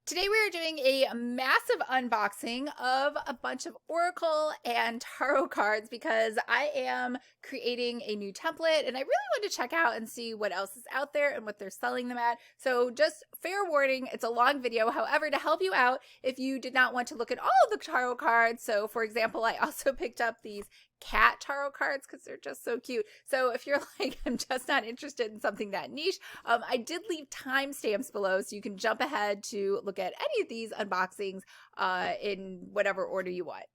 Today we are doing a massive unboxing of a bunch of Oracle and Tarot cards because I am creating a new template and I really want to check out and see what else is out there and what they're selling them at. So just fair warning, it's a long video. However, to help you out, if you did not want to look at all of the Tarot cards, so for example, I also picked up these cat tarot cards because they're just so cute. So if you're like, I'm just not interested in something that niche, I did leave timestamps below so you can jump ahead to look at any of these unboxings in whatever order you want.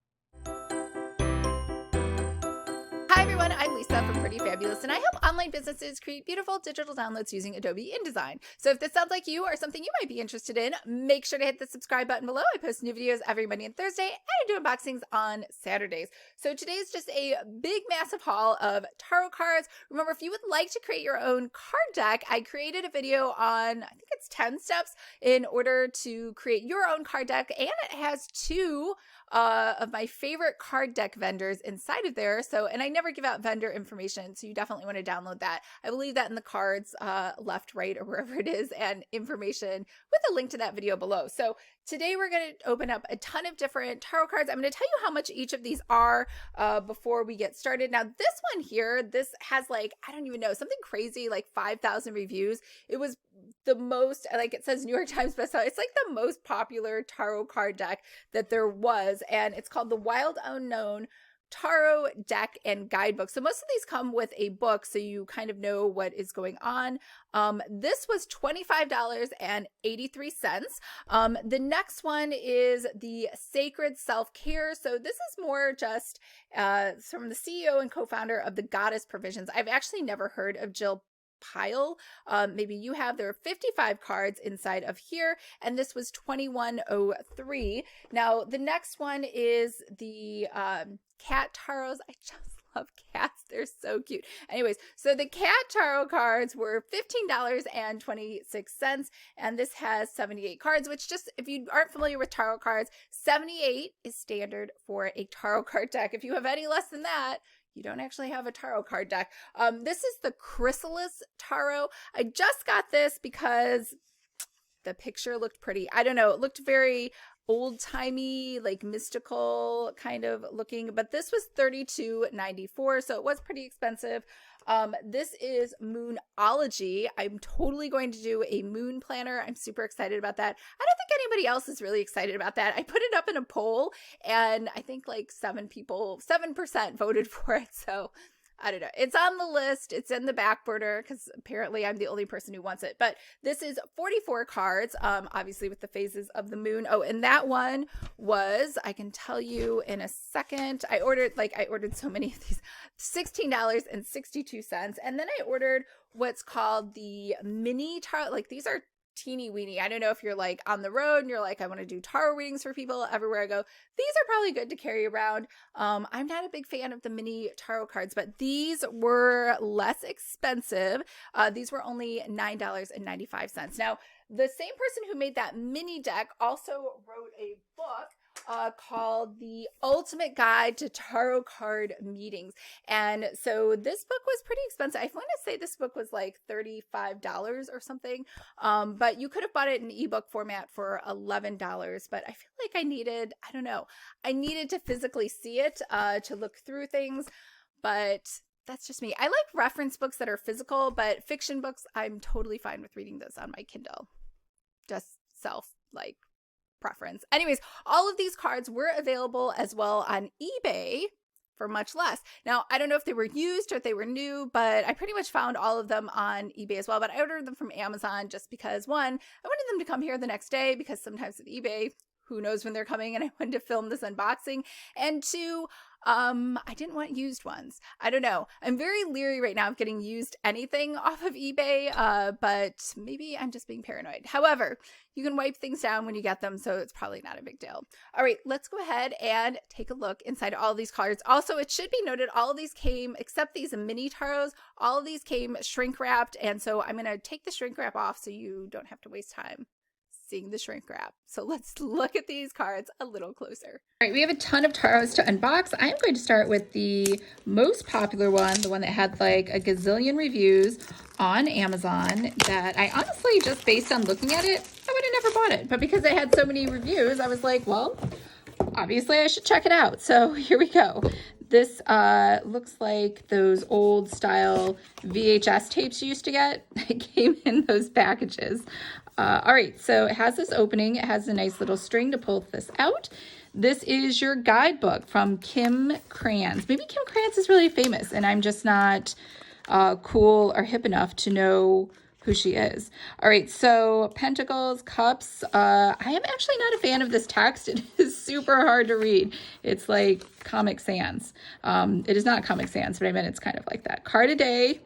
Hi everyone, I'm Lisa from Pretty Fabulous, and I help online businesses create beautiful digital downloads using Adobe InDesign. So if this sounds like you or something you might be interested in, make sure to hit the subscribe button below. I post new videos every Monday and Thursday, and I do unboxings on Saturdays. So today is just a big, massive haul of tarot cards. Remember, if you would like to create your own card deck, I created a video on, I think it's 10 steps in order to create your own card deck, and it has two of my favorite card deck vendors inside of there. So, and I never give out vendor information, so you definitely want to download that. I will leave that in the cards, left, right, or wherever it is, and information with a link to that video below. So today we're going to open up a ton of different tarot cards. I'm going to tell you how much each of these are before we get started. Now, this one here, this has like, I don't even know, something crazy, like 5,000 reviews. It was the most, like it says New York Times bestseller. It's like the most popular tarot card deck that there was, and it's called the Wild Unknown Tarot Deck and Guidebook. So most of these come with a book, so you kind of know what is going on. This was $25.83. The next one is the Sacred Self-Care. So this is more just from the CEO and co-founder of the Goddess Provisions. I've actually never heard of Jill Pile. Maybe you have. There are 55 cards inside of here, and this was $21.03. Now the next one is the cat tarots. I just love cats. They're so cute. Anyways, so the cat tarot cards were $15.26, and this has 78 cards, which, just if you aren't familiar with tarot cards, 78 is standard for a tarot card deck. If you have any less than that, you don't actually have a tarot card deck. This is the Chrysalis tarot. I just got this because the picture looked pretty. I don't know. It looked very old-timey, like mystical kind of looking, but this was $32.94, so it was pretty expensive. This is Moonology. I'm totally going to do a moon planner. I'm super excited about that. I don't think anybody else is really excited about that. I put it up in a poll, and I think like 7% voted for it, so I don't know. It's on the list. It's in the back burner because apparently I'm the only person who wants it. But this is 44 cards, obviously with the phases of the moon. Oh, and that one was, I can tell you in a second, I ordered so many of these, $16.62. And then I ordered what's called the mini tarot. Like, these are teeny weeny. I don't know if you're like on the road and you're like, I want to do tarot readings for people everywhere I go. These are probably good to carry around. I'm not a big fan of the mini tarot cards, but these were less expensive. These were only $9.95. Now, the same person who made that mini deck also wrote a book called The Ultimate Guide to Tarot Card Meetings. And so this book was pretty expensive. I want to say this book was like $35 or something. But you could have bought it in ebook format for $11. But I feel like I needed to physically see it to look through things. But that's just me. I like reference books that are physical, but fiction books, I'm totally fine with reading those on my Kindle. Just preference. Anyways, all of these cards were available as well on eBay for much less. Now, I don't know if they were used or if they were new, but I pretty much found all of them on eBay as well. But I ordered them from Amazon just because, one, I wanted them to come here the next day because sometimes with eBay, who knows when they're coming, and I wanted to film this unboxing. And two, I didn't want used ones. I don't know. I'm very leery right now of getting used anything off of eBay, but maybe I'm just being paranoid. However, you can wipe things down when you get them, so it's probably not a big deal. All right, let's go ahead and take a look inside all these cards. Also, it should be noted, all of these came, except these mini tarots, all of these came shrink wrapped, and so I'm going to take the shrink wrap off so you don't have to waste time seeing the shrink wrap. So let's look at these cards a little closer. All right, we have a ton of tarots to unbox. I'm going to start with the most popular one, the one that had like a gazillion reviews on Amazon that I honestly, just based on looking at it, I would have never never bought it, but because I had so many reviews, I was like, well, obviously I should check it out. So here we go. This looks like those old style VHS tapes you used to get. It came in those packages. All right, so it has this opening. It has a nice little string to pull this out. This is your guidebook from Kim Krans. Maybe Kim Krans is really famous and I'm just not cool or hip enough to know who she is. All right, so Pentacles, Cups. I am actually not a fan of this text. It is super hard to read. It's like Comic Sans. It is not Comic Sans, but I meant it's kind of like that. Card a day,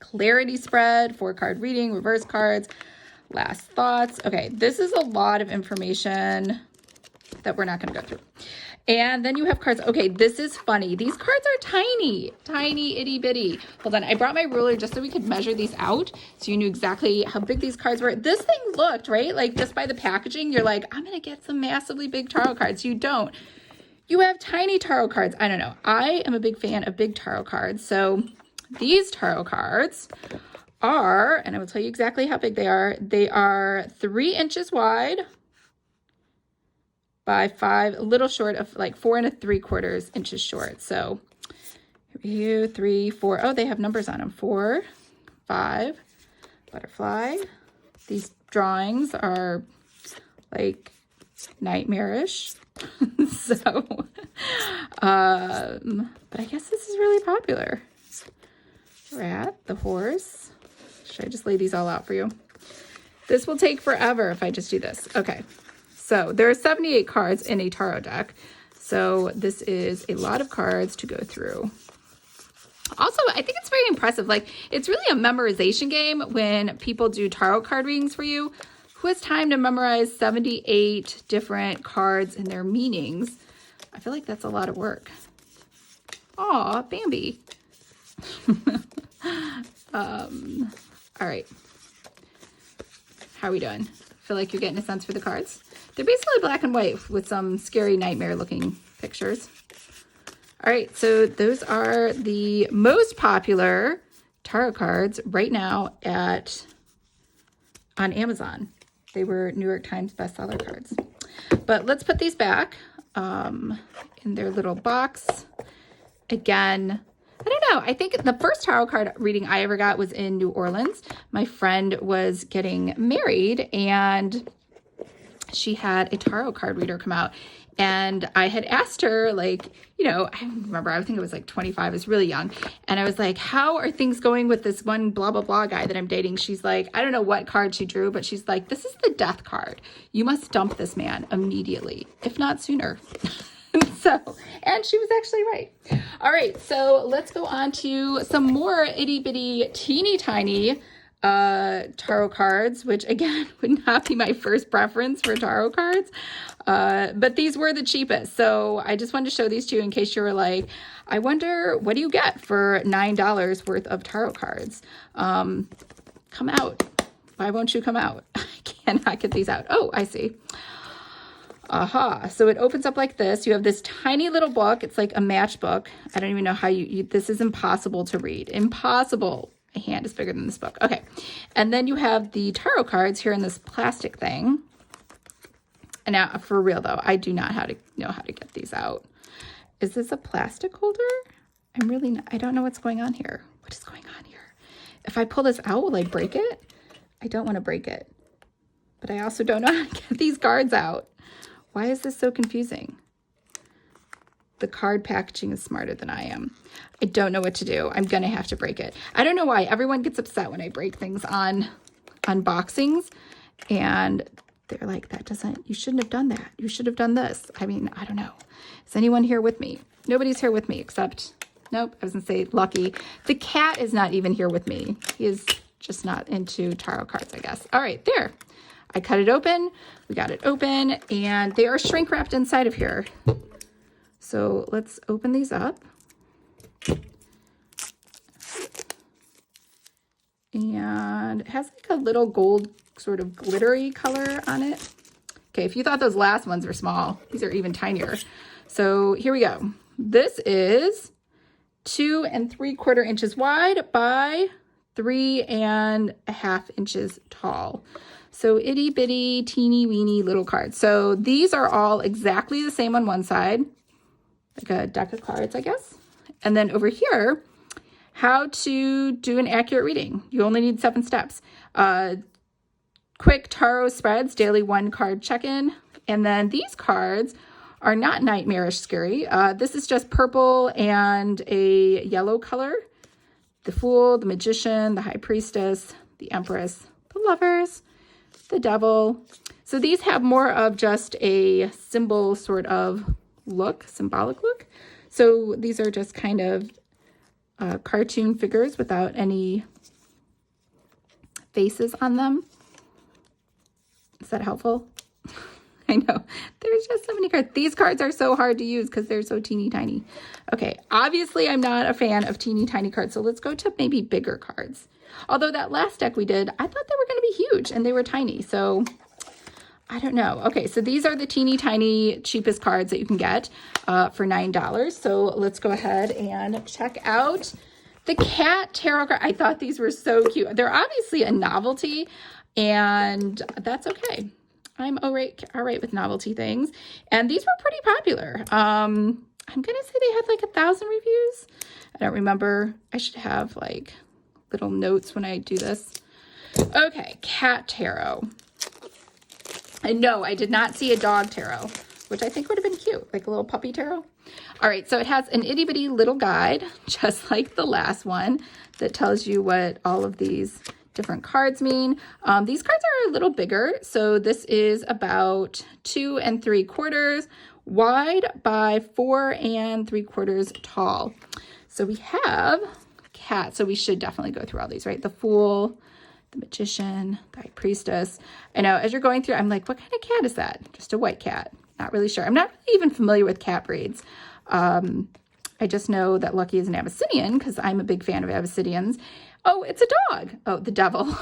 clarity spread, 4-card reading, reverse cards, last thoughts. Okay, this is a lot of information that we're not going to go through. And then you have cards. Okay, this is funny. These cards are tiny, tiny, itty bitty. Hold on, I brought my ruler just so we could measure these out so you knew exactly how big these cards were. This thing looked, right? Like just by the packaging, you're like, I'm going to get some massively big tarot cards. You don't. You have tiny tarot cards. I don't know. I am a big fan of big tarot cards. So these tarot cards are, and I will tell you exactly how big they are 3 inches wide by 5, a little short of like 4 3/4 inches short. So here, 3, 4. Oh, they have numbers on them. 4, 5, butterfly. These drawings are like nightmarish. So, but I guess this is really popular. Rat, the horse. Should I just lay these all out for you? This will take forever if I just do this. Okay. So there are 78 cards in a tarot deck. So this is a lot of cards to go through. Also, I think it's very impressive. Like, it's really a memorization game when people do tarot card readings for you. Who has time to memorize 78 different cards and their meanings? I feel like that's a lot of work. Aw, Bambi. All right. How are we doing? Feel like you're getting a sense for the cards? They're basically black and white with some scary nightmare looking pictures. All right, so those are the most popular tarot cards right now on Amazon. They were New York Times bestseller cards. But let's put these back in their little box. Again, I don't know. I think the first tarot card reading I ever got was in New Orleans. My friend was getting married and she had a tarot card reader come out. And I had asked her, like, you know, I remember, I think it was like 25, I was really young. And I was like, how are things going with this one blah, blah, blah guy that I'm dating? She's like, I don't know what card she drew, but she's like, this is the death card. You must dump this man immediately, if not sooner. So, and she was actually right. All right, so let's go on to some more itty bitty, teeny tiny tarot cards, which again would not be my first preference for tarot cards, but these were the cheapest. So I just wanted to show these to you in case you were like, I wonder, what do you get for $9 worth of tarot cards? Come out. Why won't you come out? I cannot get these out. Oh, I see. Aha. So it opens up like this. You have this tiny little book. It's like a matchbook. I don't even know how this is impossible to read. Impossible. My hand is bigger than this book. Okay. And then you have the tarot cards here in this plastic thing. And now, for real though, I do not know how to get these out. Is this a plastic holder? I don't know what's going on here. What is going on here? If I pull this out, will I break it? I don't want to break it. But I also don't know how to get these cards out. Why is this so confusing? The card packaging is smarter than I am. I don't know what to do. I'm going to have to break it. I don't know why. Everyone gets upset when I break things on unboxings. And they're like, you shouldn't have done that. You should have done this. I mean, I don't know. Is anyone here with me? Nobody's here with me except, nope, I was going to say Lucky. The cat is not even here with me. He is just not into tarot cards, I guess. All right, there. I cut it open. We got it open. And they are shrink wrapped inside of here. So let's open these up. And it has like a little gold sort of glittery color on it. Okay, if you thought those last ones were small, these are even tinier. So here we go. This is 2 3/4 inches wide by 3 1/2 inches tall. So itty bitty, teeny weeny little cards. So these are all exactly the same on one side, like a deck of cards, I guess. And then over here, how to do an accurate reading. You only need 7 steps. Quick tarot spreads, daily 1 card check-in. And then these cards are not nightmarish scary. This is just purple and a yellow color. The Fool, the Magician, the High Priestess, the Empress, the Lovers, the Devil. So these have more of just a symbol sort of look, symbolic look. So these are just kind of cartoon figures without any faces on them. Is that helpful? I know, there's just so many cards. These cards are so hard to use because they're so teeny tiny. Okay, obviously I'm not a fan of teeny tiny cards, so let's go to maybe bigger cards. Although that last deck we did, I thought they were going to be huge and they were tiny, so I don't know. Okay, so these are the teeny tiny cheapest cards that you can get for $9. So let's go ahead and check out the cat tarot card. I thought these were so cute. They're obviously a novelty, and that's okay. I'm all right with novelty things. And these were pretty popular. I'm going to say they had like 1,000 reviews. I don't remember. I should have like little notes when I do this. Okay, cat tarot. And no, I did not see a dog tarot, which I think would have been cute, like a little puppy tarot. All right, so it has an itty bitty little guide, just like the last one, that tells you what all of these different cards mean. These cards are a little bigger. So this is about 2 3/4 wide by 4 3/4 tall. So we have cat. So we should definitely go through all these, right? The Fool, the Magician, the High Priestess. I know as you're going through, I'm like, what kind of cat is that? Just a white cat. Not really sure. I'm not really even familiar with cat breeds. I just know that Lucky is an Abyssinian because I'm a big fan of Abyssinians. Oh, it's a dog. Oh, the Devil.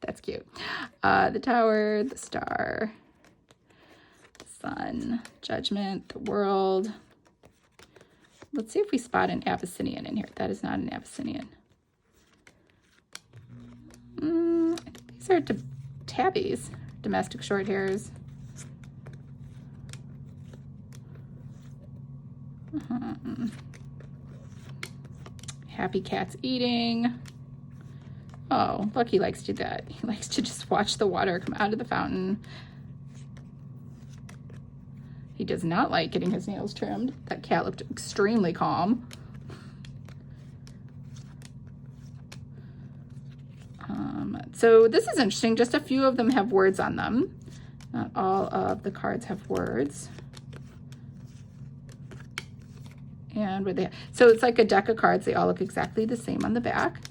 That's cute. The Tower, the Star, the Sun, Judgment, the World. Let's see if we spot an Abyssinian in here. That is not an Abyssinian. These are tabbies, domestic short hairs. Happy cat's eating. Oh, Lucky likes to do that. He likes to just watch the water come out of the fountain. He does not like getting his nails trimmed. That cat looked extremely calm. So this is interesting. Just a few of them have words on them. Not all of the cards have words. And where they, so it's like a deck of cards. They all look exactly the same on the back.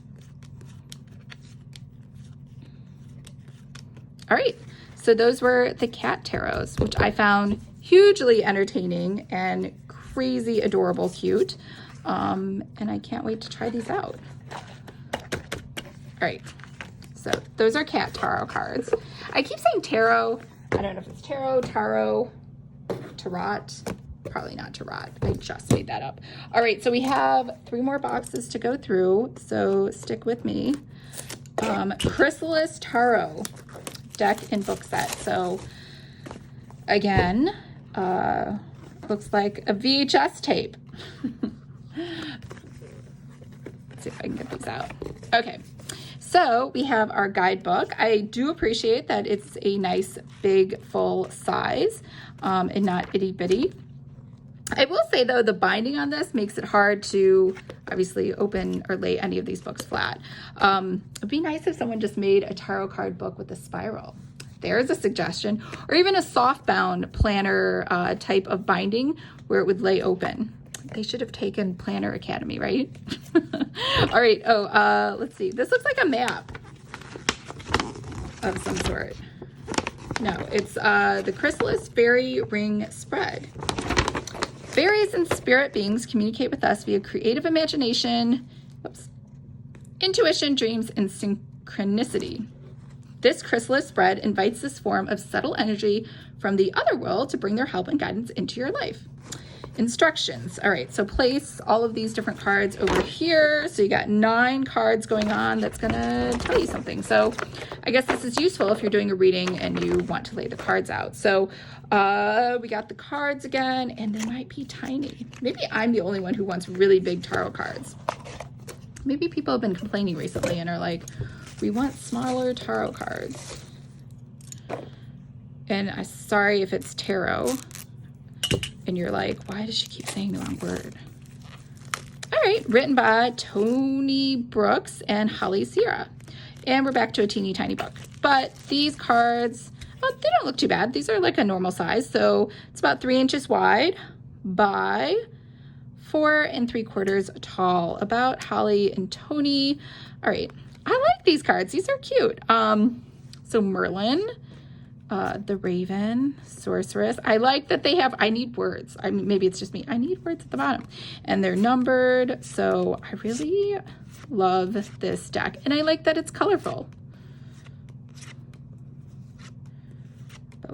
All right, so those were the cat tarots, which I found hugely entertaining and crazy adorable cute. And I can't wait to try these out. All right, so those are cat tarot cards. I keep saying tarot. I don't know if it's tarot, tarot, probably not tarot. I just made that up. All right, so we have 3 more boxes to go through, so stick with me. Chrysalis Tarot deck and book set. So again, looks like a VHS tape. Let's see if I can get these out. Okay, so we have our guidebook. I do appreciate that it's a nice big full size and not itty bitty. I will say though, the binding on this makes it hard to obviously open or lay any of these books flat. It'd be nice if someone just made a tarot card book with a spiral. There's a suggestion, or even a soft bound planner type of binding where it would lay open. They should have taken Planner Academy, right? All right, let's see. This looks like a map of some sort. No, it's the Chrysalis Fairy Ring Spread. Fairies and spirit beings communicate with us via creative imagination, intuition, dreams, and synchronicity. This chrysalis spread invites this form of subtle energy from the other world to bring their help and guidance into your life. Instructions. All right, so place all of these different cards over here. So you got 9 cards going on. That's gonna tell you something. So I guess this is useful if you're doing a reading and you want to lay the cards out. So we got the cards again, and they might be tiny. Maybe I'm the only one who wants really big tarot cards. Maybe people have been complaining recently and are like, we want smaller tarot cards. And I'm sorry if it's tarot and you're like, why does she keep saying the wrong word? All right, written by Tony Brooks and Holly Sierra. And we're back to a teeny tiny book. But these cards, oh, they don't look too bad. These are like a normal size. So it's about 3 inches wide by 4 3/4 tall. About Holly and Tony. All right, I like these cards. These are cute. So Merlin, the Raven, Sorceress. I like that they have, I need words. I mean, maybe it's just me. I need words at the bottom. And they're numbered. So I really love this deck. And I like that it's colorful.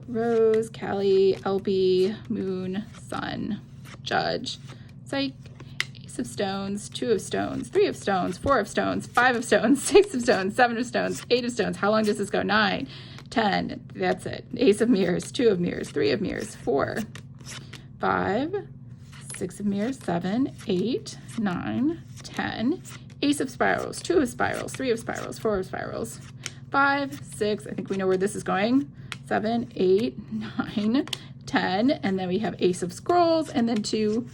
Rose, Callie, LB, Moon, Sun, Judge, Psyche, Ace of Stones, 2 of Stones, 3 of Stones, 4 of Stones, 5 of Stones, 6 of Stones, 7 of Stones, 8 of Stones. How long does this go? 9. 10, that's it. Ace of Mirrors, 2 of Mirrors, 3 of Mirrors, 4, 5, 6 of Mirrors, 7, 8, 9, 10, Ace of Spirals, 2 of Spirals, 3 of Spirals, 4 of Spirals, 5, 6, I think we know where this is going, 7, 8, 9, 10, and then we have Ace of Scrolls, and then 2,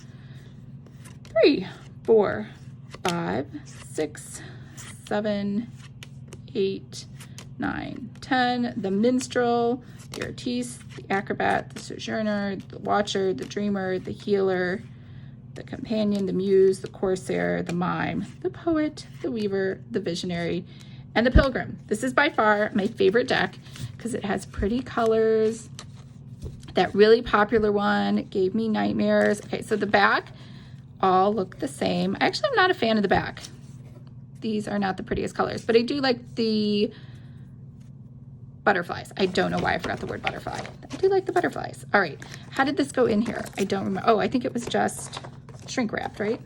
3, 4, 5, 6, 7, 8, 9, 10, the Minstrel, the Artiste, the Acrobat, the Sojourner, the Watcher, the Dreamer, the Healer, the Companion, the Muse, the Corsair, the Mime, the Poet, the Weaver, the Visionary, and the Pilgrim. This is by far my favorite deck because it has pretty colors. That really popular one gave me nightmares. Okay, so the back all look the same. Actually, I'm not a fan of the back. These are not the prettiest colors, but I do like the butterflies. I don't know why I forgot the word butterfly. I do like the butterflies. All right, how did this go in here? I don't remember. Oh, I think it was just shrink wrapped, right?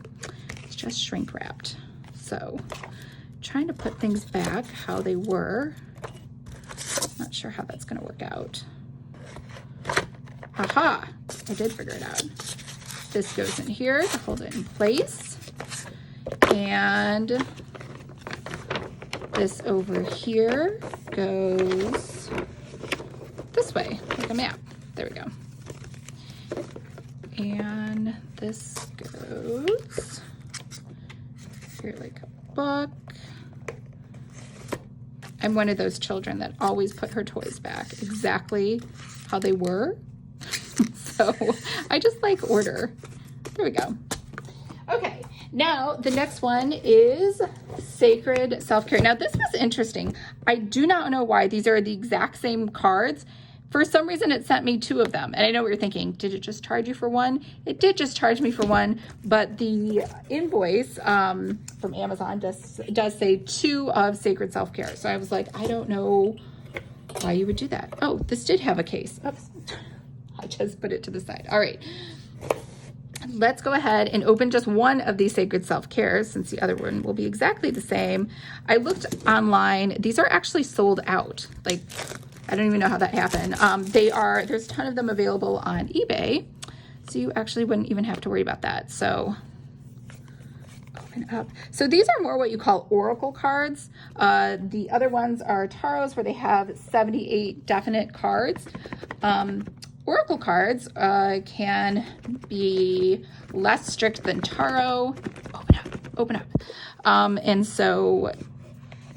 It's just shrink wrapped. So trying to put things back how they were. Not sure how that's gonna work out. Aha, I did figure it out. This goes in here to hold it in place. And this over here goes this way, like a map. There we go. And this goes here like a book. I'm one of those children that always put her toys back exactly how they were. So I just like order. There we go. Okay, now the next one is Sacred Self-Care. Now this was interesting. I do not know why these are the exact same cards. For some reason it sent me 2 of them. And I know what you're thinking, did it just charge you for one? It did just charge me for one, but the invoice from Amazon does say 2 of Sacred Self-Care. So I was like, I don't know why you would do that. Oh, this did have a case. Oops. I just put it to the side. All right. Let's go ahead and open just one of these Sacred Self-Cares since the other one will be exactly the same. I looked online. These are actually sold out. Like, I don't even know how that happened. There's a ton of them available on eBay. So you actually wouldn't even have to worry about that. So open up. So these are more what you call oracle cards. The other ones are tarots where they have 78 definite cards. Oracle cards can be less strict than tarot. Open up. And so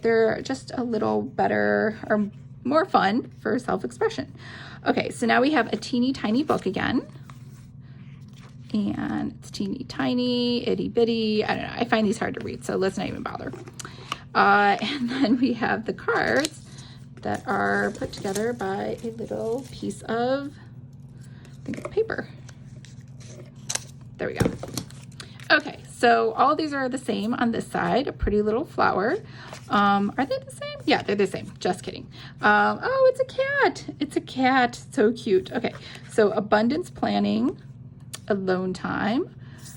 they're just a little better or more fun for self-expression. Okay, so now we have a teeny tiny book again. And it's teeny tiny, itty bitty. I don't know, I find these hard to read, so let's not even bother. And then we have the cards that are put together by a little piece of, I think it's paper. There we go. Okay, so all these are the same on this side, a pretty little flower. Are they the same? Yeah, they're the same, just kidding. Oh, it's a cat, so cute. Okay, so abundance planning, alone time,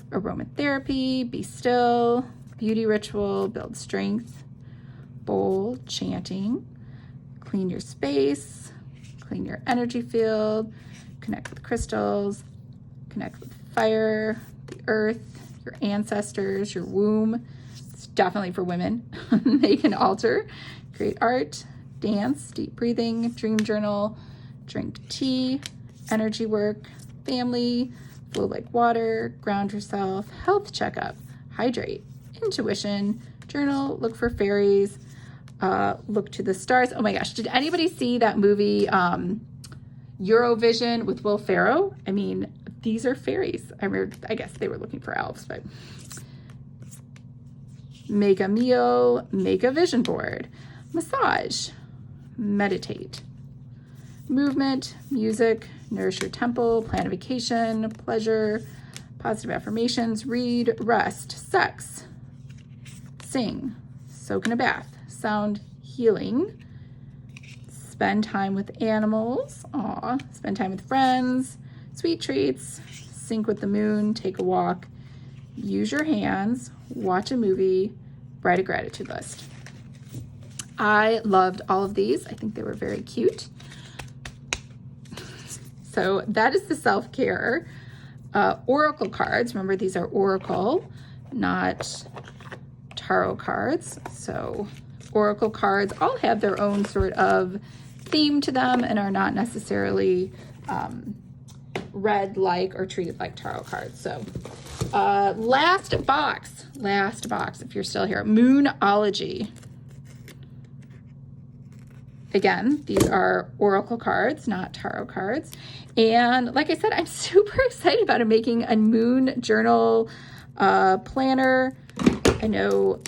aromatherapy, be still, beauty ritual, build strength, bowl, chanting, clean your space, clean your energy field, connect with crystals, connect with fire, the earth, your ancestors, your womb. It's definitely for women. Make an altar, create art, dance, deep breathing, dream journal, drink tea, energy work, family, flow like water, ground yourself, health checkup, hydrate, intuition, journal, look for fairies, look to the stars. Oh my gosh, did anybody see that movie Eurovision with Will Ferrell? I mean, these are fairies. I guess they were looking for elves, but make a meal, make a vision board, massage, meditate, movement, music, nourish your temple, plan a vacation, pleasure, positive affirmations, read, rest, sex, sing, soak in a bath, sound healing, spend time with animals, spend time with friends, sweet treats, sync with the moon, take a walk, use your hands, watch a movie, write a gratitude list. I loved all of these. I think they were very cute. So that is the self-care oracle cards. Remember, these are oracle, not tarot cards. So oracle cards all have their own sort of theme to them and are not necessarily read like or treated like tarot cards. So last box, if you're still here, Moonology. Again, these are oracle cards, not tarot cards. And like I said, I'm super excited about making a moon journal planner. I know,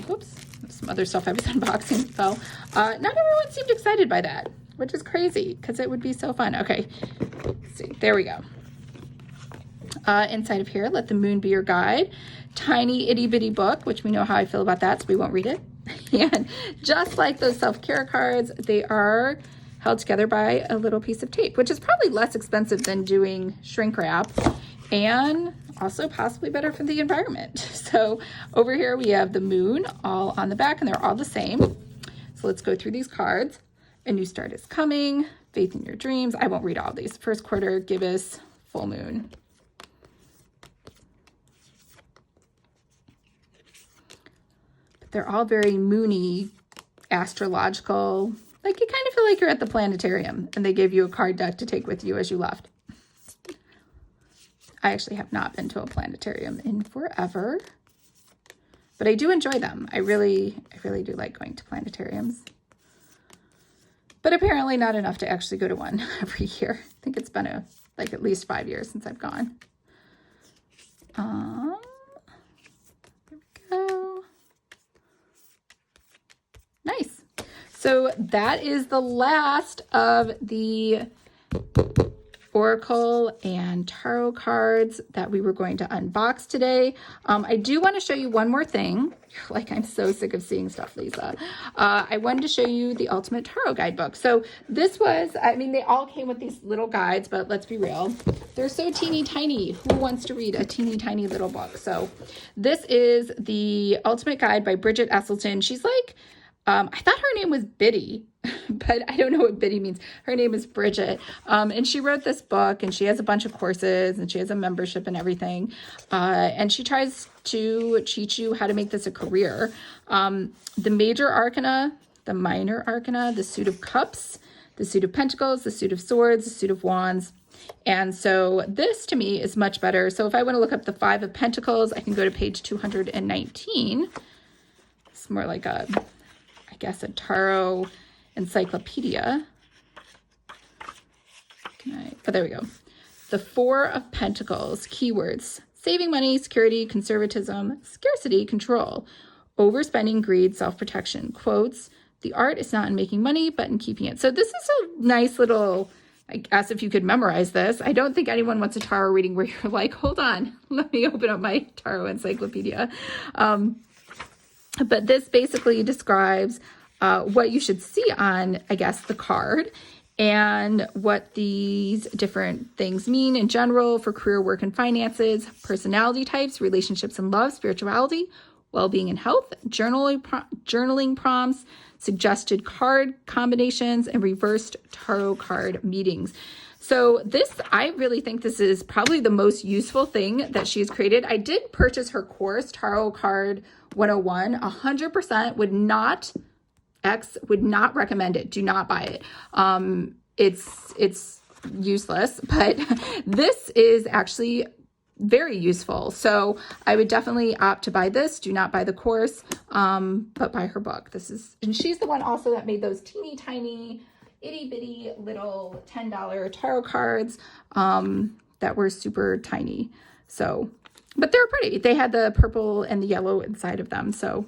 whoops, some other stuff I was unboxing fell. Not everyone seemed excited by that, which is crazy because it would be so fun. Okay, let's see, there we go. Inside of here, let the moon be your guide. Tiny itty bitty book, which we know how I feel about that, so we won't read it. And just like those self-care cards, they are held together by a little piece of tape, which is probably less expensive than doing shrink wrap and also possibly better for the environment. So over here we have the moon all on the back and they're all the same. So let's go through these cards. A new start is coming, faith in your dreams. I won't read all these. First quarter, gibbous, full moon. They're all very moony, astrological. Like you kind of feel like you're at the planetarium and they gave you a card deck to take with you as you left. I actually have not been to a planetarium in forever, but I do enjoy them. I really do like going to planetariums, but apparently not enough to actually go to one every year. I think it's been like at least 5 years since I've gone. There we go. Nice. So that is the last of the oracle and tarot cards that we were going to unbox today. I do want to show you one more thing. Like, I'm so sick of seeing stuff, Lisa. I wanted to show you the Ultimate Tarot Guidebook. So this was, I mean, they all came with these little guides, but let's be real. They're so teeny tiny. Who wants to read a teeny tiny little book? So this is the Ultimate Guide by Bridget Esselstyn. She's like, I thought her name was Biddy, but I don't know what Biddy means. Her name is Bridget. And she wrote this book and she has a bunch of courses and she has a membership and everything. And she tries to teach you how to make this a career. The major arcana, the minor arcana, the suit of cups, the suit of pentacles, the suit of swords, the suit of wands. And so this to me is much better. So if I want to look up the 5 of pentacles, I can go to page 219. It's more like a, I guess, a tarot encyclopedia. Oh, there we go. The 4 of Pentacles, keywords: saving money, security, conservatism, scarcity, control, overspending, greed, self-protection. Quotes: the art is not in making money, but in keeping it. So this is a nice little, I guess if you could memorize this. I don't think anyone wants a tarot reading where you're like, hold on, let me open up my tarot encyclopedia. But this basically describes what you should see on, I guess, the card. and what these different things mean in general for career, work, and finances, personality types, relationships and love, spirituality, well-being and health, journaling prompts, suggested card combinations, and reversed tarot card meetings. So this, I really think this is probably the most useful thing that she's created. I did purchase her course, Tarot Card 101, 100% would not recommend it. Do not buy it. It's useless, but this is actually very useful. So I would definitely opt to buy this. Do not buy the course, but buy her book. And she's the one also that made those teeny tiny, itty bitty little $10 tarot cards, that were super tiny. So, but they're pretty. They had the purple and the yellow inside of them. So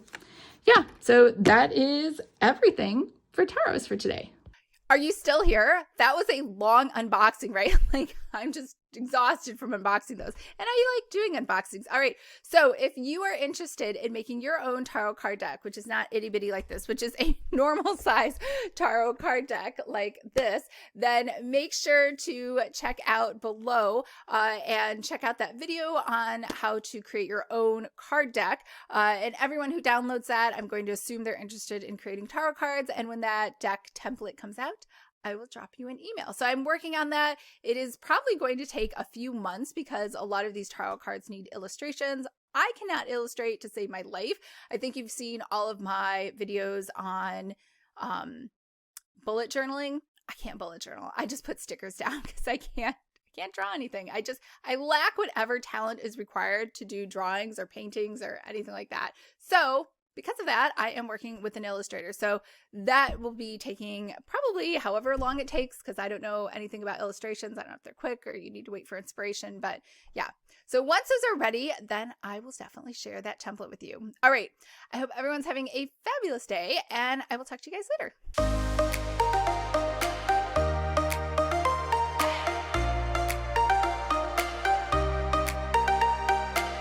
yeah, so that is everything for tarots for today. Are you still here? That was a long unboxing, right? Like, I'm just exhausted from unboxing those. And I like doing unboxings. All right. So if you are interested in making your own tarot card deck, which is not itty bitty like this, which is a normal size tarot card deck like this, then make sure to check out below and check out that video on how to create your own card deck. And everyone who downloads that, I'm going to assume they're interested in creating tarot cards. And when that deck template comes out, I will drop you an email. So I'm working on that. It is probably going to take a few months because a lot of these tarot cards need illustrations. I cannot illustrate to save my life. I think you've seen all of my videos on bullet journaling. I can't bullet journal. I just put stickers down because I can't draw anything. I lack whatever talent is required to do drawings or paintings or anything like that. So because of that, I am working with an illustrator. So that will be taking probably however long it takes, because I don't know anything about illustrations. I don't know if they're quick or you need to wait for inspiration, but yeah. So once those are ready, then I will definitely share that template with you. All right. I hope everyone's having a fabulous day, and I will talk to you guys later.